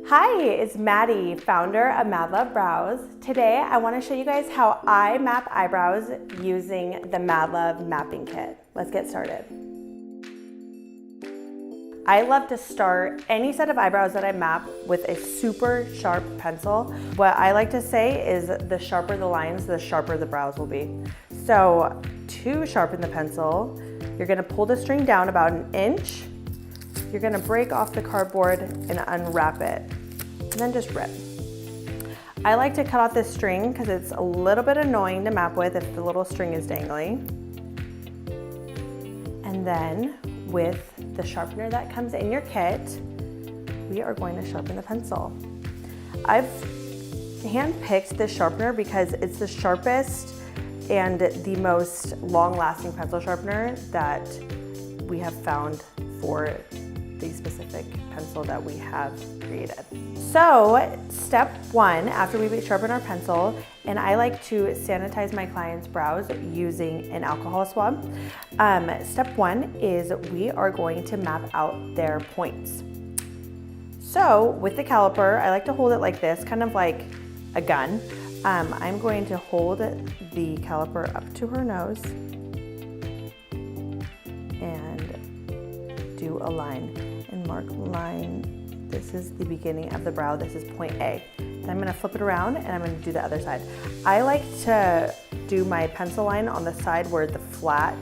Hi, it's Maddie, founder of Madluvv Brows. Today I want to show you guys how I map eyebrows using the Madluvv mapping kit. Let's get started. I love to start any set of eyebrows that I map with a super sharp pencil. What I like to say is the sharper the lines, the sharper the brows will be. So to sharpen the pencil, you're going to pull the string down about an inch. You're going to break off the cardboard and unwrap it, and then just rip. I like to cut off this string because it's a little bit annoying to map with if the little string is dangling. And then with the sharpener that comes in your kit, we are going to sharpen the pencil. I've hand-picked this sharpener because it's the sharpest and the most long-lasting pencil sharpener that we have found for the specific pencil that we have created. So step one, after we sharpen our pencil, and I like to sanitize my clients' brows using an alcohol swab. Step one is we are going to map out their points. So with the caliper, I like to hold it like this, kind of like a gun. I'm going to hold the caliper up to her nose and do a line and mark line. This is the beginning of the brow. This is point A. Then I'm going to flip it around and I'm going to do the other side. I like to do my pencil line on the side where it's flat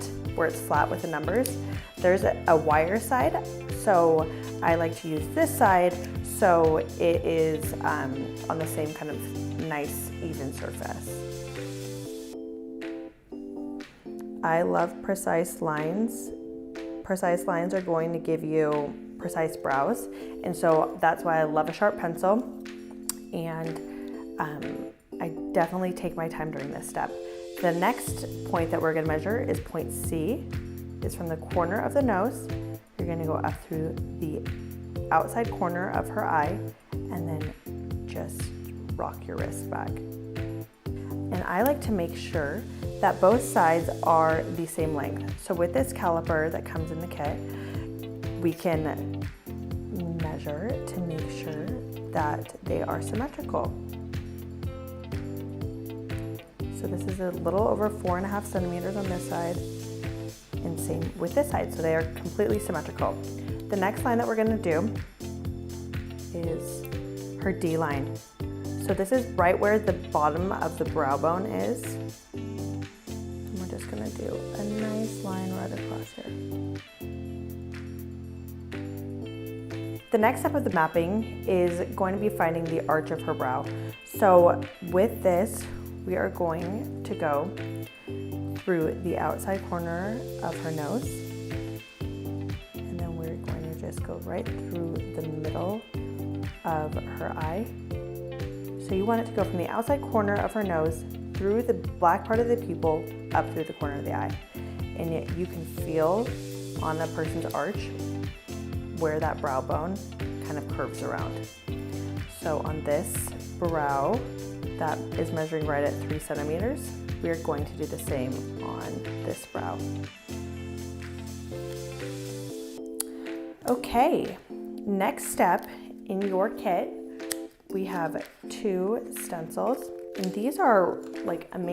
with the numbers. There's a wire side, so I like to use this side so it is on the same kind of nice even surface. I love precise lines. Precise lines are going to give you precise brows, and so that's why I love a sharp pencil, and I definitely take my time during this step. The next point that we're going to measure is point C. It's from the corner of the nose. You're going to go up through the outside corner of her eye and then just rock your wrist back. And I like to make sure that both sides are the same length. So with this caliper that comes in the kit, we can measure to make sure that they are symmetrical. So this is a little over 4.5 centimeters on this side, and same with this side, so they are completely symmetrical. The next line that we're going to do is her D line. So this is right where the bottom of the brow bone is. And we're just going to do a nice line right across here. The next step of the mapping is going to be finding the arch of her brow. So with this, we are going to go through the outside corner of her nose, and then we're going to just go right through the middle of her eye. So you want it to go from the outside corner of her nose through the black part of the pupil up through the corner of the eye. And yet you can feel on a person's arch where that brow bone kind of curves around. So on this brow that is measuring right at 3 centimeters, we are going to do the same on this brow. Okay, next step in your kit, we have 2 stencils, and these are like an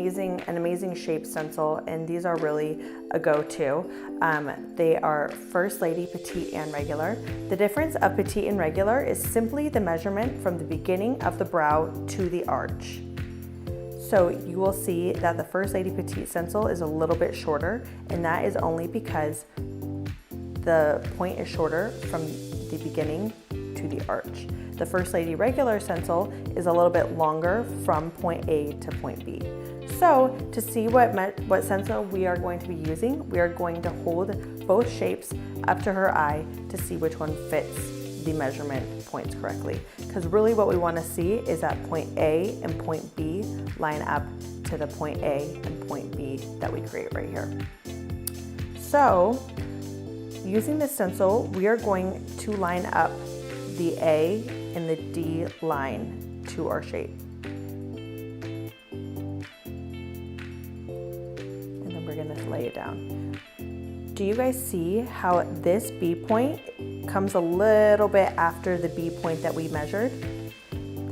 amazing shape stencil, and these are really a go-to. They are First Lady, Petite, and Regular. The difference of Petite and Regular is simply the measurement from the beginning of the brow to the arch. So you will see that the First Lady Petite stencil is a little bit shorter, and that is only because the point is shorter from the beginning to the arch. The First Lady Regular stencil is a little bit longer from point A to point B. So to see what stencil we are going to be using, we are going to hold both shapes up to her eye to see which one fits the measurement points correctly. Because really what we want to see is that point A and point B line up to the point A and point B that we create right here. So using this stencil, we are going to line up the A and the D line to our shape. And then we're going to lay it down. Do you guys see how this B point comes a little bit after the B point that we measured.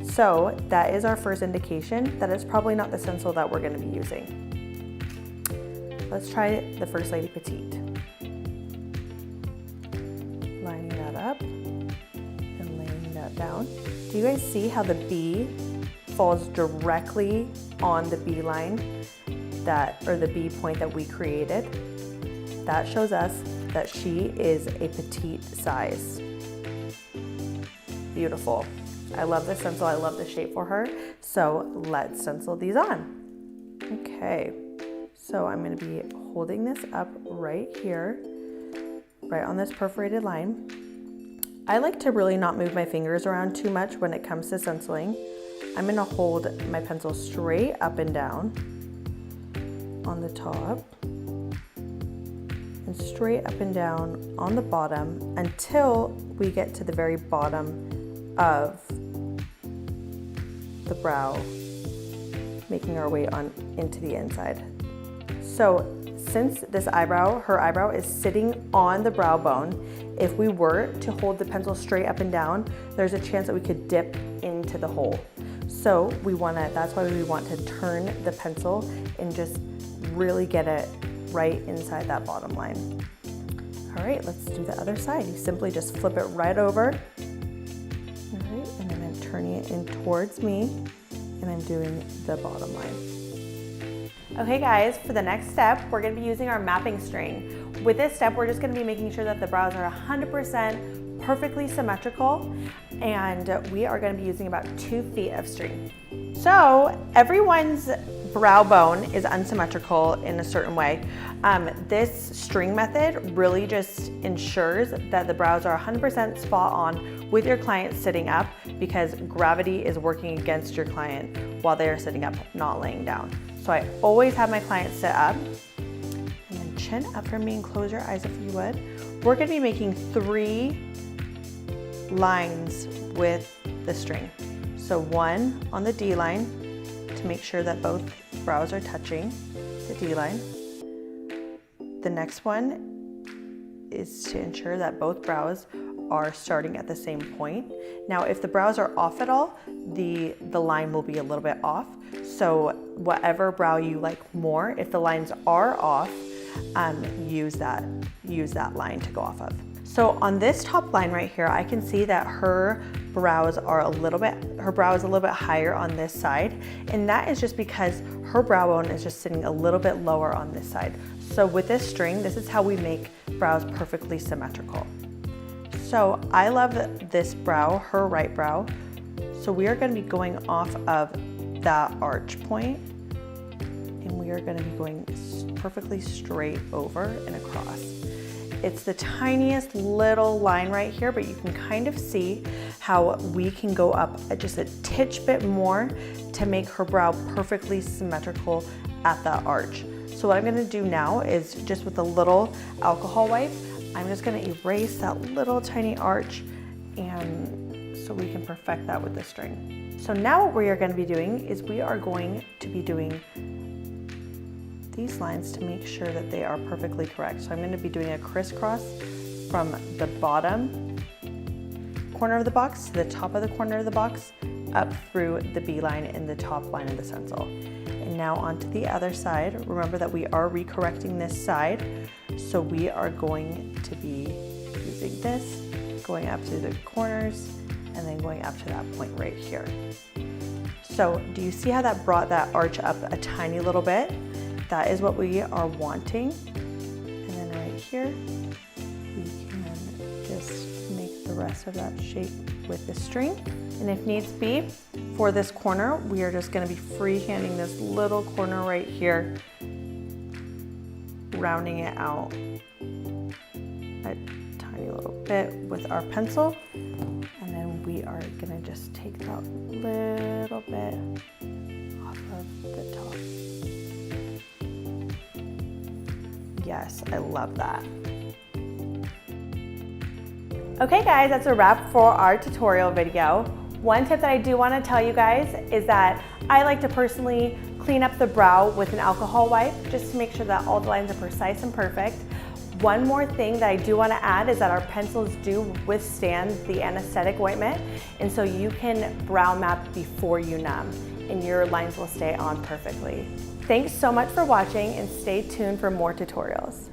So that is our first indication that it's probably not the stencil that we're gonna be using. Let's try the First Lady Petite. Lining that up and laying that down. Do you guys see how the B falls directly on the B line or the B point that we created? That shows us that she is a petite size. Beautiful. I love this stencil, I love the shape for her. So let's stencil these on. Okay, so I'm gonna be holding this up right here, right on this perforated line. I like to really not move my fingers around too much when it comes to stenciling. I'm gonna hold my pencil straight up and down on the top and straight up and down on the bottom until we get to the very bottom of the brow, making our way on into the inside. So since this eyebrow, her eyebrow is sitting on the brow bone, if we were to hold the pencil straight up and down, there's a chance that we could dip into the hole. So that's why we want to turn the pencil and just really get it right inside that bottom line. All right, let's do the other side. You simply just flip it right over. All right, and then I'm turning it in towards me and I'm doing the bottom line. Okay guys, for the next step, we're gonna be using our mapping string. With this step, we're just gonna be making sure that the brows are 100% perfectly symmetrical, and we are gonna be using about 2 feet of string. So everyone's brow bone is unsymmetrical in a certain way. This string method really just ensures that the brows are 100% spot on with your client sitting up, because gravity is working against your client while they are sitting up, not laying down. So I always have my client sit up, and then chin up for me and close your eyes if you would. We're gonna be making 3 lines with the string. So 1 on the D line to make sure that both brows are touching the D line. The next one is to ensure that both brows are starting at the same point. Now, if the brows are off at all, the line will be a little bit off. So whatever brow you like more, if the lines are off, use that line to go off of. So on this top line right here, I can see that her brow is a little bit higher on this side, and that is just because her brow bone is just sitting a little bit lower on this side. So with this string, this is how we make brows perfectly symmetrical. So I love this brow, her right brow. So we are going to be going off of that arch point, and we are going to be going perfectly straight over and across. It's the tiniest little line right here, but you can kind of see how we can go up just a titch bit more to make her brow perfectly symmetrical at that arch. So what I'm gonna do now is, just with a little alcohol wipe, I'm just gonna erase that little tiny arch, and so we can perfect that with the string. So now what we are gonna be doing is we are going to be doing these lines to make sure that they are perfectly correct. So I'm going to be doing a crisscross from the bottom corner of the box to the top of the corner of the box, up through the B line and the top line of the stencil. And now onto the other side. Remember that we are recorrecting this side, so we are going to be using this, going up through the corners and then going up to that point right here. So do you see how that brought that arch up a tiny little bit? That is what we are wanting. And then right here, we can just make the rest of that shape with the string. And if needs be, for this corner, we are just gonna be freehanding this little corner right here, rounding it out a tiny little bit with our pencil. And then we are gonna just take that little bit off of the top. Yes, I love that. Okay guys, that's a wrap for our tutorial video. One tip that I do want to tell you guys is that I like to personally clean up the brow with an alcohol wipe just to make sure that all the lines are precise and perfect. One more thing that I do want to add is that our pencils do withstand the anesthetic ointment, and so you can brow map before you numb, and your lines will stay on perfectly. Thanks so much for watching, and stay tuned for more tutorials.